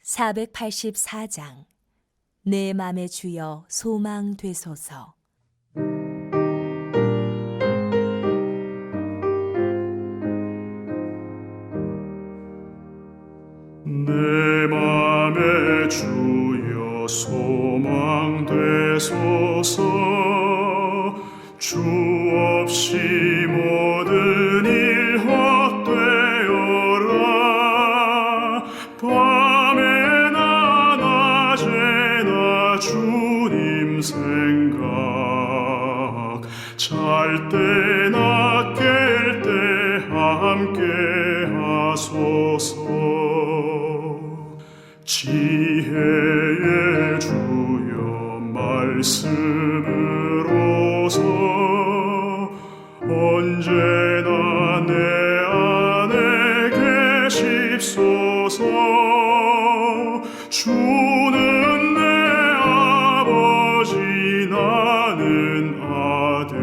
484장 내 맘의 주여 소망 되소서. 내 맘의 주여 소망 되소서. 주 없이 모든 일 헛되어라. 밤에나 낮에나 주님 생각, 잘 때나 깰 때 함께 하소서. 지혜의 주여 말씀으로서 언제나 내 안에 계십소서. 주는 내 아버지 나는 아들,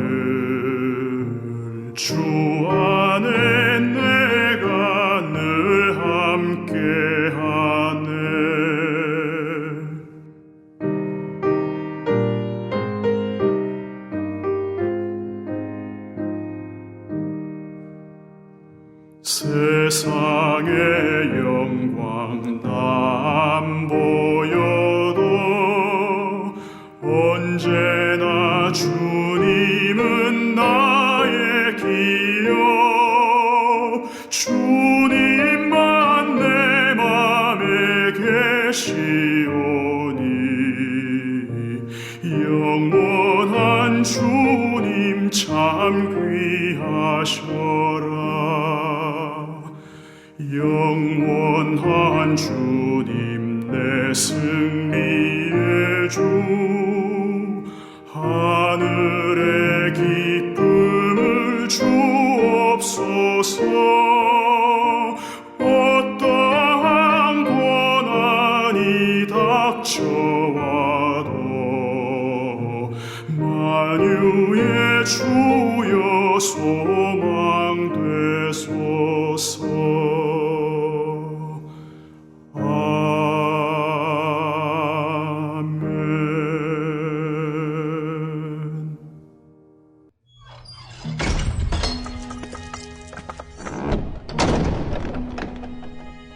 주 안에 내가 늘 함께하네. 세상의 영광 나 안 보여도 언제나 주님은 나의 기여. 주님만 내 맘에 계시오니 영원한 주님 참 귀하셔라. 영원한 주님 내 승리의 주, 하늘의 기쁨을 주옵소서. 어떠한 고난이 닥쳐와도 만유의 주여 소망 되소서.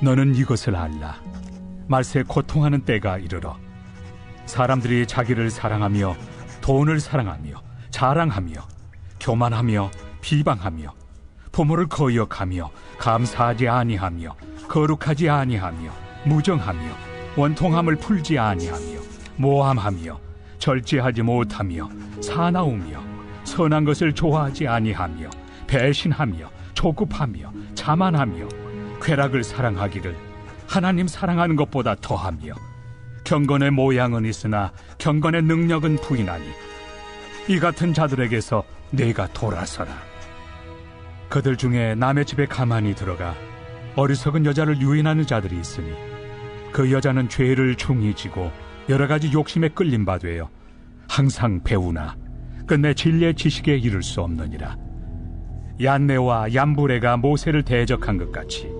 너는 이것을 알라. 말세 고통하는 때가 이르러 사람들이 자기를 사랑하며 돈을 사랑하며 자랑하며 교만하며 비방하며 부모를 거역하며 감사하지 아니하며 거룩하지 아니하며 무정하며 원통함을 풀지 아니하며 모함하며 절제하지 못하며 사나우며 선한 것을 좋아하지 아니하며 배신하며 조급하며 자만하며 쾌락을 사랑하기를 하나님 사랑하는 것보다 더하며 경건의 모양은 있으나 경건의 능력은 부인하니 이 같은 자들에게서 네가 돌아서라. 그들 중에 남의 집에 가만히 들어가 어리석은 여자를 유인하는 자들이 있으니 그 여자는 죄를 중히 지고 여러 가지 욕심에 끌린 바 되어 항상 배우나 끝내 진리의 지식에 이를 수 없느니라. 얀네와 얀부레가 모세를 대적한 것 같이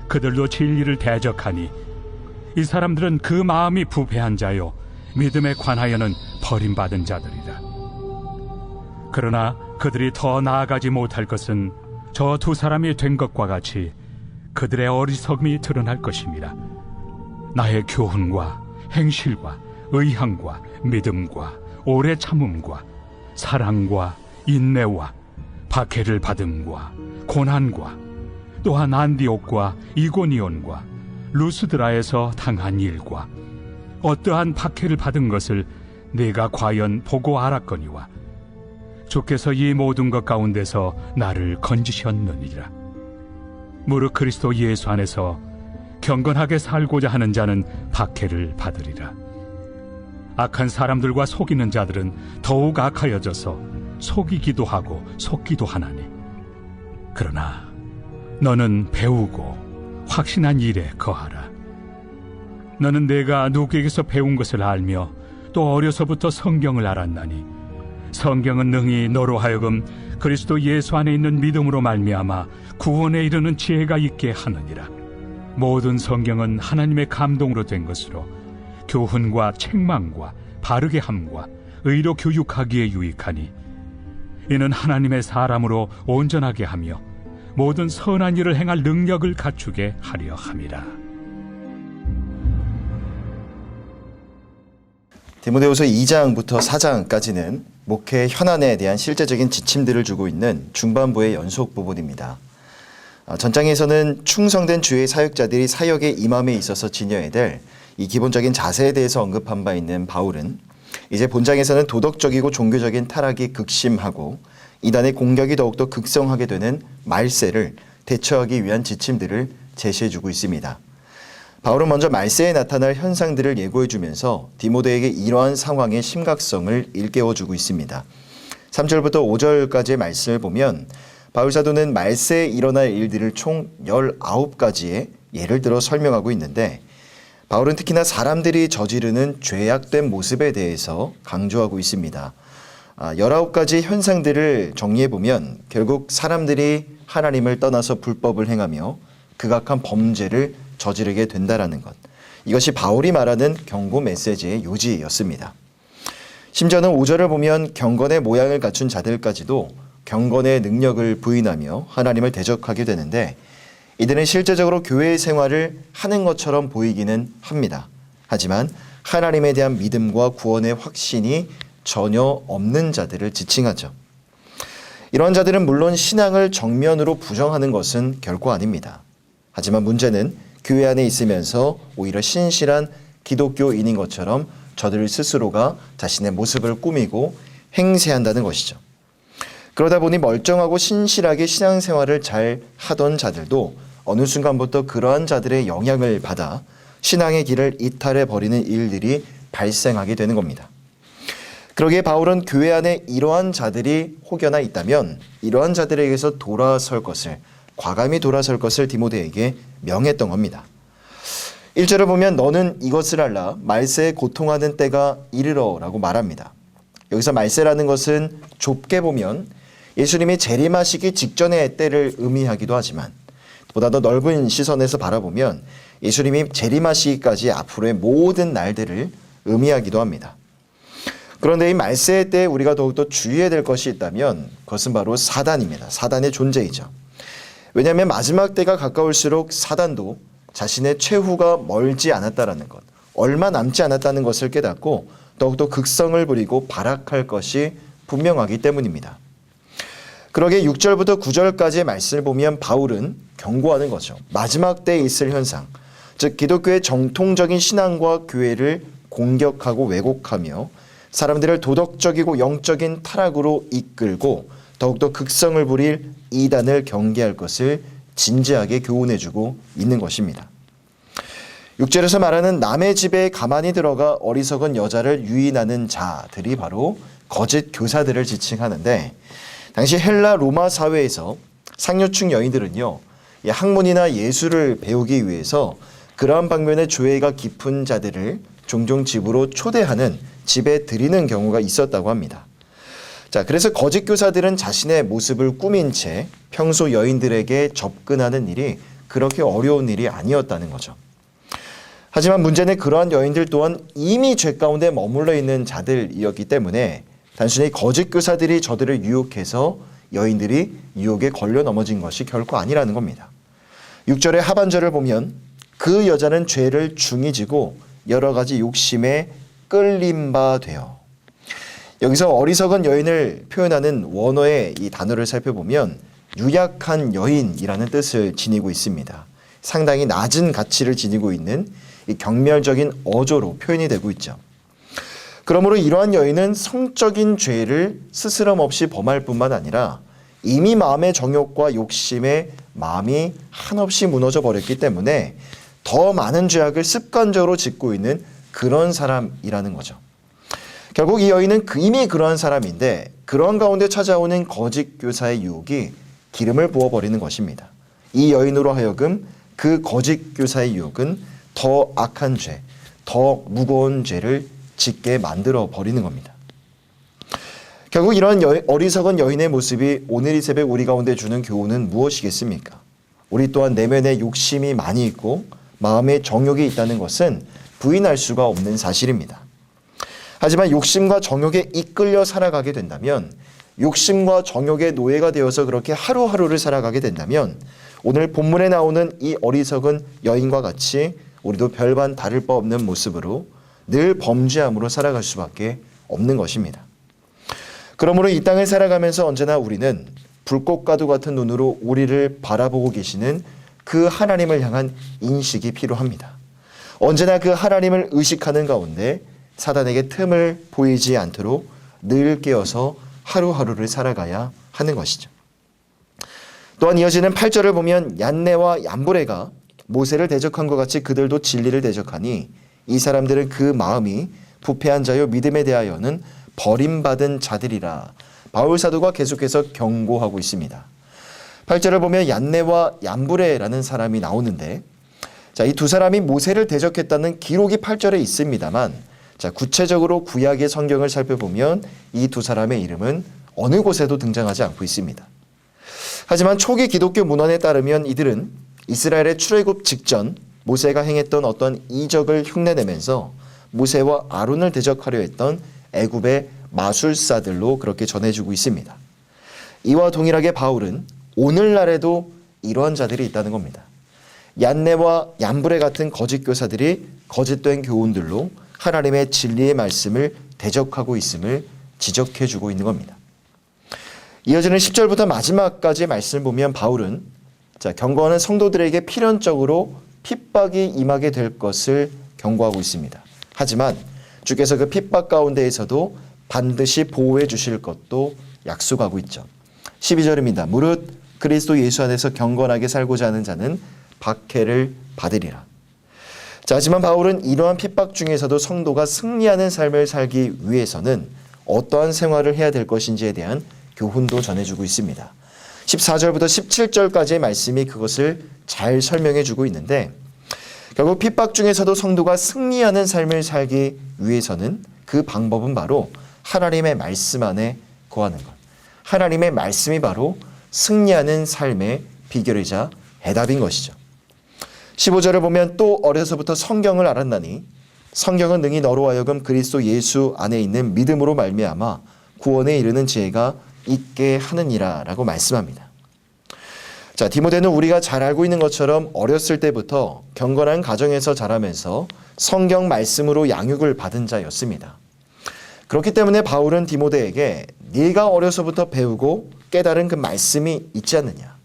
그들도 진리를 대적하니 이 사람들은 그 마음이 부패한 자요 믿음에 관하여는 버림받은 자들이라. 그러나 그들이 더 나아가지 못할 것은 저 두 사람이 된 것과 같이 그들의 어리석음이 드러날 것입니다. 나의 교훈과 행실과 의향과 믿음과 오래 참음과 사랑과 인내와 박해를 받음과 고난과 또한 안디옥과 이고니온과 루스드라에서 당한 일과 어떠한 박해를 받은 것을 네가 과연 보고 알았거니와 주께서 이 모든 것 가운데서 나를 건지셨느니라. 무릇 그리스도 예수 안에서 경건하게 살고자 하는 자는 박해를 받으리라. 악한 사람들과 속이는 자들은 더욱 악하여져서 속이기도 하고 속기도 하나니 그러나 너는 배우고 확신한 일에 거하라. 너는 내가 누구에게서 배운 것을 알며 또 어려서부터 성경을 알았나니 성경은 능히 너로 하여금 그리스도 예수 안에 있는 믿음으로 말미암아 구원에 이르는 지혜가 있게 하느니라. 모든 성경은 하나님의 감동으로 된 것으로 교훈과 책망과 바르게 함과 의로 교육하기에 유익하니 이는 하나님의 사람으로 온전하게 하며 모든 선한 일을 행할 능력을 갖추게 하려 함이라. 디모데후서 2장부터 4장까지는 목회 현안에 대한 실제적인 지침들을 주고 있는 중반부의 연속 부분입니다. 전장에서는 충성된 주의 사역자들이 사역에 임함에 있어서 지녀야 될 이 기본적인 자세에 대해서 언급한 바 있는 바울은 이제 본장에서는 도덕적이고 종교적인 타락이 극심하고 이단의 공격이 더욱더 극성하게 되는 말세를 대처하기 위한 지침들을 제시해주고 있습니다. 바울은 먼저 말세에 나타날 현상들을 예고해주면서 디모데에게 이러한 상황의 심각성을 일깨워주고 있습니다. 3절부터 5절까지의 말씀을 보면 바울 사도는 말세에 일어날 일들을 총 19가지의 예를 들어 설명하고 있는데 바울은 특히나 사람들이 저지르는 죄악된 모습에 대해서 강조하고 있습니다. 19가지 현상들을 정리해보면 결국 사람들이 하나님을 떠나서 불법을 행하며 극악한 범죄를 저지르게 된다라는 것. 이것이 바울이 말하는 경고 메시지의 요지였습니다. 심지어는 5절을 보면 경건의 모양을 갖춘 자들까지도 경건의 능력을 부인하며 하나님을 대적하게 되는데 이들은 실제적으로 교회의 생활을 하는 것처럼 보이기는 합니다. 하지만 하나님에 대한 믿음과 구원의 확신이 전혀 없는 자들을 지칭하죠. 이런 자들은 물론 신앙을 정면으로 부정하는 것은 결코 아닙니다. 하지만 문제는 교회 안에 있으면서 오히려 신실한 기독교인인 것처럼 저들 스스로가 자신의 모습을 꾸미고 행세한다는 것이죠. 그러다 보니 멀쩡하고 신실하게 신앙생활을 잘 하던 자들도 어느 순간부터 그러한 자들의 영향을 받아 신앙의 길을 이탈해버리는 일들이 발생하게 되는 겁니다. 그러기에 바울은 교회 안에 이러한 자들이 혹여나 있다면 이러한 자들에게서 과감히 돌아설 것을 디모데에게 명했던 겁니다. 1절을 보면 너는 이것을 알라 말세에 고통하는 때가 이르러 라고 말합니다. 여기서 말세라는 것은 좁게 보면 예수님이 재림하시기 직전의 때를 의미하기도 하지만 보다 더 넓은 시선에서 바라보면 예수님이 재림하시기까지 앞으로의 모든 날들을 의미하기도 합니다. 그런데 이 말세의 때에 우리가 더욱더 주의해야 될 것이 있다면 그것은 바로 사단입니다. 사단의 존재이죠. 왜냐하면 마지막 때가 가까울수록 사단도 자신의 최후가 멀지 않았다라는 것, 얼마 남지 않았다는 것을 깨닫고 더욱더 극성을 부리고 발악할 것이 분명하기 때문입니다. 그러기에 6절부터 9절까지의 말씀을 보면 바울은 경고하는 거죠. 마지막 때에 있을 현상, 즉 기독교의 정통적인 신앙과 교회를 공격하고 왜곡하며 사람들을 도덕적이고 영적인 타락으로 이끌고 더욱더 극성을 부릴 이단을 경계할 것을 진지하게 교훈해주고 있는 것입니다. 6절에서 말하는 남의 집에 가만히 들어가 어리석은 여자를 유인하는 자들이 바로 거짓 교사들을 지칭하는데 당시 헬라 로마 사회에서 상류층 여인들은요, 학문이나 예술을 배우기 위해서 그러한 방면의 조예가 깊은 자들을 종종 집으로 초대하는 집에 들이는 경우가 있었다고 합니다. 자, 그래서 거짓 교사들은 자신의 모습을 꾸민 채 평소 여인들에게 접근하는 일이 그렇게 어려운 일이 아니었다는 거죠. 하지만 문제는 그러한 여인들 또한 이미 죄 가운데 머물러 있는 자들이었기 때문에 단순히 거짓 교사들이 저들을 유혹해서 여인들이 유혹에 걸려 넘어진 것이 결코 아니라는 겁니다. 6절의 하반절을 보면 그 여자는 죄를 중히 지고 여러 가지 욕심에 끌림 바 되어. 여기서 어리석은 여인을 표현하는 원어의 이 단어를 살펴보면 유약한 여인이라는 뜻을 지니고 있습니다. 상당히 낮은 가치를 지니고 있는 이 경멸적인 어조로 표현이 되고 있죠. 그러므로 이러한 여인은 성적인 죄를 스스럼 없이 범할 뿐만 아니라 이미 마음의 정욕과 욕심에 마음이 한없이 무너져 버렸기 때문에 더 많은 죄악을 습관적으로 짓고 있는 그런 사람이라는 거죠. 결국 이 여인은 이미 그러한 사람인데 그러한 가운데 찾아오는 거짓 교사의 유혹이 기름을 부어버리는 것입니다. 이 여인으로 하여금 그 거짓 교사의 유혹은 더 악한 죄, 더 무거운 죄를 짓게 만들어 버리는 겁니다. 결국 이런 어리석은 여인의 모습이 오늘 이 새벽 우리 가운데 주는 교훈은 무엇이겠습니까? 우리 또한 내면에 욕심이 많이 있고 마음에 정욕이 있다는 것은 부인할 수가 없는 사실입니다. 하지만 욕심과 정욕에 이끌려 살아가게 된다면, 욕심과 정욕의 노예가 되어서 그렇게 하루하루를 살아가게 된다면 오늘 본문에 나오는 이 어리석은 여인과 같이 우리도 별반 다를 바 없는 모습으로 늘 범죄함으로 살아갈 수밖에 없는 것입니다. 그러므로 이 땅을 살아가면서 언제나 우리는 불꽃과도 같은 눈으로 우리를 바라보고 계시는 그 하나님을 향한 인식이 필요합니다. 언제나 그 하나님을 의식하는 가운데 사단에게 틈을 보이지 않도록 늘 깨어서 하루하루를 살아가야 하는 것이죠. 또한 이어지는 8절을 보면 얀네와 얀브레가 모세를 대적한 것 같이 그들도 진리를 대적하니 이 사람들은 그 마음이 부패한 자요 믿음에 대하여는 버림받은 자들이라. 바울 사도가 계속해서 경고하고 있습니다. 8절을 보면 얀네와 얀브레라는 사람이 나오는데, 이 두 사람이 모세를 대적했다는 기록이 8절에 있습니다만, 구체적으로 구약의 성경을 살펴보면 이 두 사람의 이름은 어느 곳에도 등장하지 않고 있습니다. 하지만 초기 기독교 문헌에 따르면 이들은 이스라엘의 출애굽 직전 모세가 행했던 어떤 이적을 흉내내면서 모세와 아론을 대적하려 했던 애굽의 마술사들로 그렇게 전해지고 있습니다. 이와 동일하게 바울은 오늘날에도 이러한 자들이 있다는 겁니다. 얀네와 얀브레 같은 거짓 교사들이 거짓된 교훈들로 하나님의 진리의 말씀을 대적하고 있음을 지적해주고 있는 겁니다. 이어지는 10절부터 마지막까지의 말씀을 보면 바울은 경고하는 성도들에게 필연적으로 핍박이 임하게 될 것을 경고하고 있습니다. 하지만 주께서 그 핍박 가운데에서도 반드시 보호해 주실 것도 약속하고 있죠. 12절입니다. 무릇 그리스도 예수 안에서 경건하게 살고자 하는 자는 박해를 받으리라. 하지만 바울은 이러한 핍박 중에서도 성도가 승리하는 삶을 살기 위해서는 어떠한 생활을 해야 될 것인지에 대한 교훈도 전해주고 있습니다. 14절부터 17절까지의 말씀이 그것을 잘 설명해주고 있는데, 결국 핍박 중에서도 성도가 승리하는 삶을 살기 위해서는 그 방법은 바로 하나님의 말씀 안에 거하는 것. 하나님의 말씀이 바로 승리하는 삶의 비결이자 해답인 것이죠. 15절을 보면 또 어려서부터 성경을 알았나니 성경은 능히 너로 하여금 그리스도 예수 안에 있는 믿음으로 말미암아 구원에 이르는 지혜가 있게 하느니라 라고 말씀합니다. 디모데는 우리가 잘 알고 있는 것처럼 어렸을 때부터 경건한 가정에서 자라면서 성경 말씀으로 양육을 받은 자였습니다. 그렇기 때문에 바울은 디모데에게 네가 어려서부터 배우고 깨달은 그 말씀이 있지 않느냐,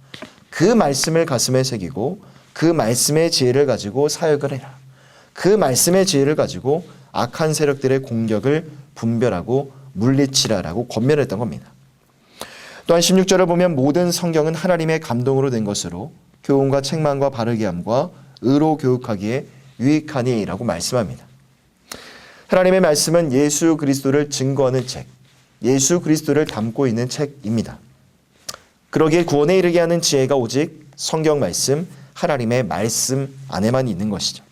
그 말씀을 가슴에 새기고 그 말씀의 지혜를 가지고 사역을 해라. 그 말씀의 지혜를 가지고 악한 세력들의 공격을 분별하고 물리치라라고 권면했던 겁니다. 또한 16절을 보면 모든 성경은 하나님의 감동으로 된 것으로 교훈과 책망과 바르게 함과 의로 교육하기에 유익하니라고 말씀합니다. 하나님의 말씀은 예수 그리스도를 증거하는 책, 예수 그리스도를 담고 있는 책입니다. 그러기에 구원에 이르게 하는 지혜가 오직 성경 말씀, 하나님의 말씀 안에만 있는 것이죠.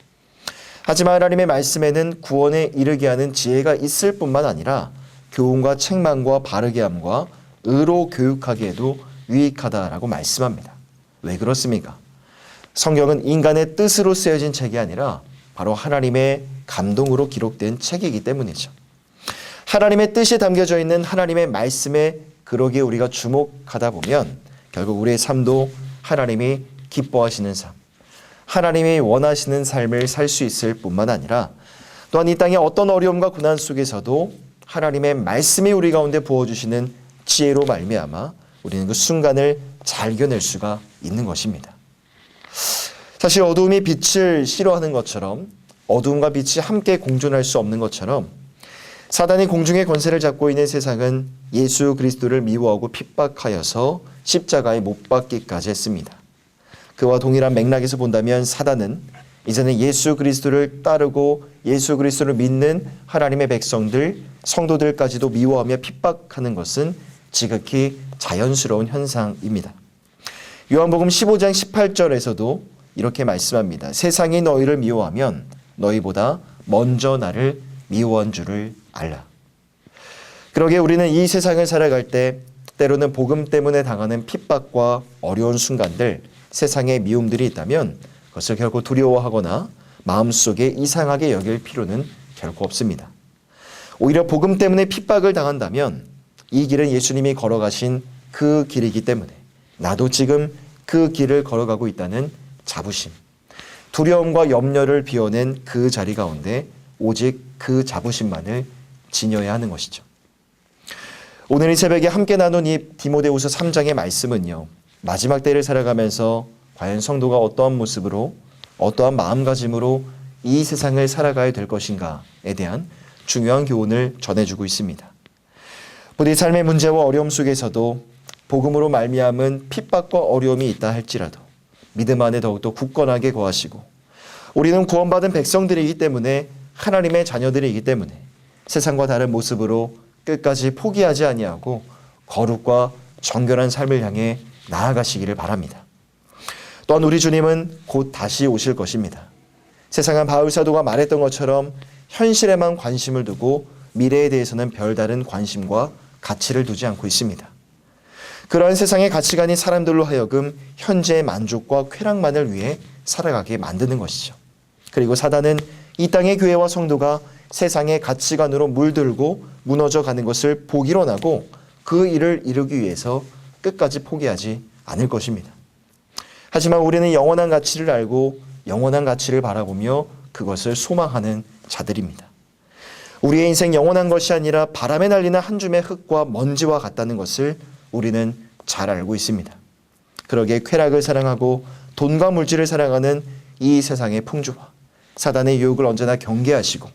하지만 하나님의 말씀에는 구원에 이르게 하는 지혜가 있을 뿐만 아니라 교훈과 책망과 바르게 함과 의로 교육하기에도 유익하다라고 말씀합니다. 왜 그렇습니까? 성경은 인간의 뜻으로 쓰여진 책이 아니라 바로 하나님의 감동으로 기록된 책이기 때문이죠. 하나님의 뜻이 담겨져 있는 하나님의 말씀에 그러기에 우리가 주목하다 보면 결국 우리의 삶도 하나님이 기뻐하시는 삶, 하나님이 원하시는 삶을 살 수 있을 뿐만 아니라 또한 이 땅의 어떤 어려움과 고난 속에서도 하나님의 말씀이 우리 가운데 부어주시는 지혜로 말미암아 우리는 그 순간을 잘 견낼 수가 있는 것입니다. 사실 어두움이 빛을 싫어하는 것처럼, 어두움과 빛이 함께 공존할 수 없는 것처럼 사단이 공중의 권세를 잡고 있는 세상은 예수 그리스도를 미워하고 핍박하여서 십자가에 못 박기까지 했습니다. 그와 동일한 맥락에서 본다면 사단은 이제는 예수 그리스도를 따르고 예수 그리스도를 믿는 하나님의 백성들, 성도들까지도 미워하며 핍박하는 것은 지극히 자연스러운 현상입니다. 요한복음 15장 18절에서도 이렇게 말씀합니다. 세상이 너희를 미워하면 너희보다 먼저 나를 미워한 줄을 알라. 그러기에 우리는 이 세상을 살아갈 때 때로는 복음 때문에 당하는 핍박과 어려운 순간들 세상의 미움들이 있다면 그것을 결코 두려워하거나 마음속에 이상하게 여길 필요는 결코 없습니다. 오히려 복음 때문에 핍박을 당한다면 이 길은 예수님이 걸어가신 그 길이기 때문에 나도 지금 그 길을 걸어가고 있다는 자부심, 두려움과 염려를 비워낸 그 자리 가운데 오직 그 자부심만을 지녀야 하는 것이죠. 오늘 이 새벽에 함께 나눈 이 디모데후서 3장의 말씀은요, 마지막 때를 살아가면서 과연 성도가 어떠한 모습으로, 어떠한 마음가짐으로 이 세상을 살아가야 될 것인가에 대한 중요한 교훈을 전해주고 있습니다. 우리 삶의 문제와 어려움 속에서도 복음으로 말미암은 핍박과 어려움이 있다 할지라도 믿음 안에 더욱더 굳건하게 거하시고, 우리는 구원받은 백성들이기 때문에, 하나님의 자녀들이기 때문에 세상과 다른 모습으로 끝까지 포기하지 아니하고 거룩과 정결한 삶을 향해 나아가시기를 바랍니다. 또한 우리 주님은 곧 다시 오실 것입니다. 세상은 바울 사도가 말했던 것처럼 현실에만 관심을 두고 미래에 대해서는 별다른 관심과 가치를 두지 않고 있습니다. 그러한 세상의 가치관이 사람들로 하여금 현재의 만족과 쾌락만을 위해 살아가게 만드는 것이죠. 그리고 사단은 이 땅의 교회와 성도가 세상의 가치관으로 물들고 무너져 가는 것을 보기로 나고 그 일을 이루기 위해서 끝까지 포기하지 않을 것입니다. 하지만 우리는 영원한 가치를 알고 영원한 가치를 바라보며 그것을 소망하는 자들입니다. 우리의 인생 영원한 것이 아니라 바람에 날리는 한 줌의 흙과 먼지와 같다는 것을 우리는 잘 알고 있습니다. 그러기에 쾌락을 사랑하고 돈과 물질을 사랑하는 이 세상의 풍조와 사단의 유혹을 언제나 경계하시고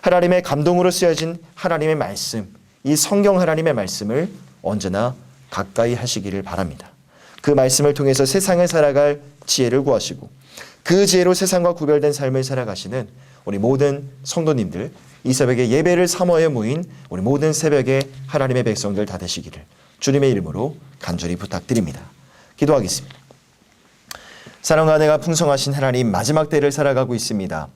하나님의 감동으로 쓰여진 하나님의 말씀, 이 성경 하나님의 말씀을 언제나 가까이 하시기를 바랍니다. 그 말씀을 통해서 세상을 살아갈 지혜를 구하시고 그 지혜로 세상과 구별된 삶을 살아가시는 우리 모든 성도님들, 이 새벽에 예배를 사모하여 모인 우리 모든 새벽에 하나님의 백성들 다 되시기를 주님의 이름으로 간절히 부탁드립니다. 기도하겠습니다. 사랑과 은혜가 풍성하신 하나님, 마지막 때를 살아가고 있습니다.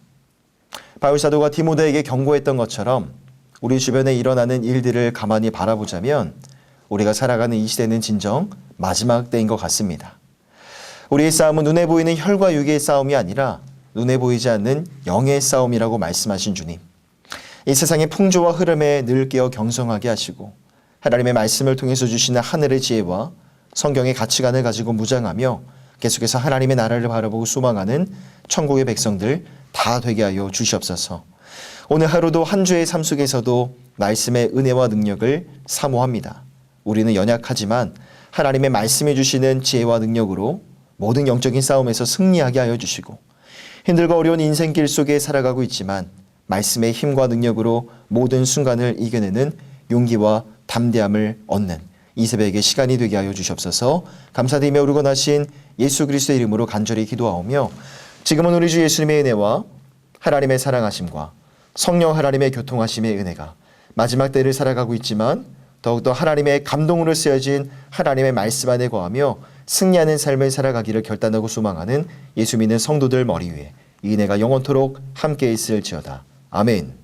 바울 사도가 디모데에게 경고했던 것처럼 우리 주변에 일어나는 일들을 가만히 바라보자면 우리가 살아가는 이 시대는 진정 마지막 때인 것 같습니다. 우리의 싸움은 눈에 보이는 혈과 육의 싸움이 아니라 눈에 보이지 않는 영의 싸움이라고 말씀하신 주님, 이 세상의 풍조와 흐름에 늘 깨어 경성하게 하시고 하나님의 말씀을 통해서 주시는 하늘의 지혜와 성경의 가치관을 가지고 무장하며 계속해서 하나님의 나라를 바라보고 소망하는 천국의 백성들 다 되게 하여 주시옵소서. 오늘 하루도 한 주의 삶 속에서도 말씀의 은혜와 능력을 사모합니다. 우리는 연약하지만 하나님의 말씀해 주시는 지혜와 능력으로 모든 영적인 싸움에서 승리하게 하여 주시고, 힘들고 어려운 인생길 속에 살아가고 있지만 말씀의 힘과 능력으로 모든 순간을 이겨내는 용기와 담대함을 얻는 이 새벽의 시간이 되게 하여 주시옵소서. 감사드리며 우리 권하신 예수 그리스도의 이름으로 간절히 기도하오며, 지금은 우리 주 예수님의 은혜와 하나님의 사랑하심과 성령 하나님의 교통하심의 은혜가 마지막 때를 살아가고 있지만 더욱더 하나님의 감동으로 쓰여진 하나님의 말씀 안에 거하며 승리하는 삶을 살아가기를 결단하고 소망하는 예수 믿는 성도들 머리 위에 이 은혜가 영원토록 함께 있을지어다. 아멘.